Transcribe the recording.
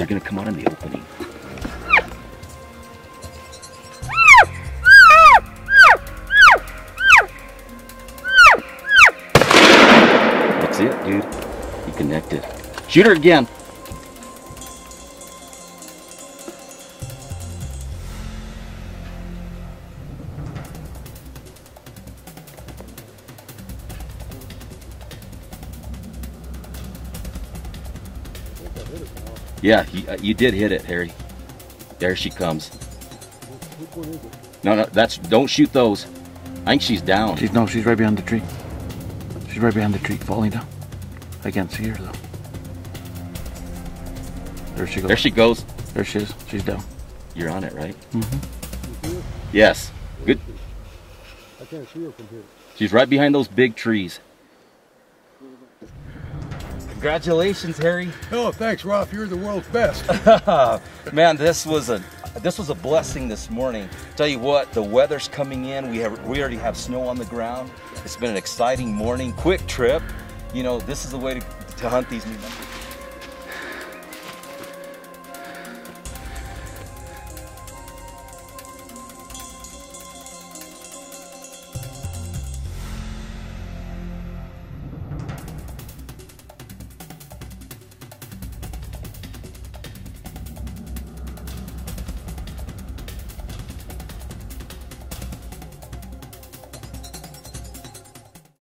They're gonna come out in the opening. That's it, dude. He connected. Shoot her again. Yeah, you did hit it, Harry. There she comes. Which one is it? No, don't shoot those. I think she's down. She's right behind the tree. She's right behind the tree, falling down. I can't see her though. There she goes. There she goes. There she is. She's down. You're on it, right? Mm-hmm. You see her? Yes. Good. I can't see her from here. She's right behind those big trees. Congratulations, Harry. Oh, thanks, Ralph. You're the world's best. Man, this was a blessing this morning. Tell you what, the weather's coming in. We already have snow on the ground. It's been an exciting morning, quick trip. You know, this is the way to hunt these new numbers.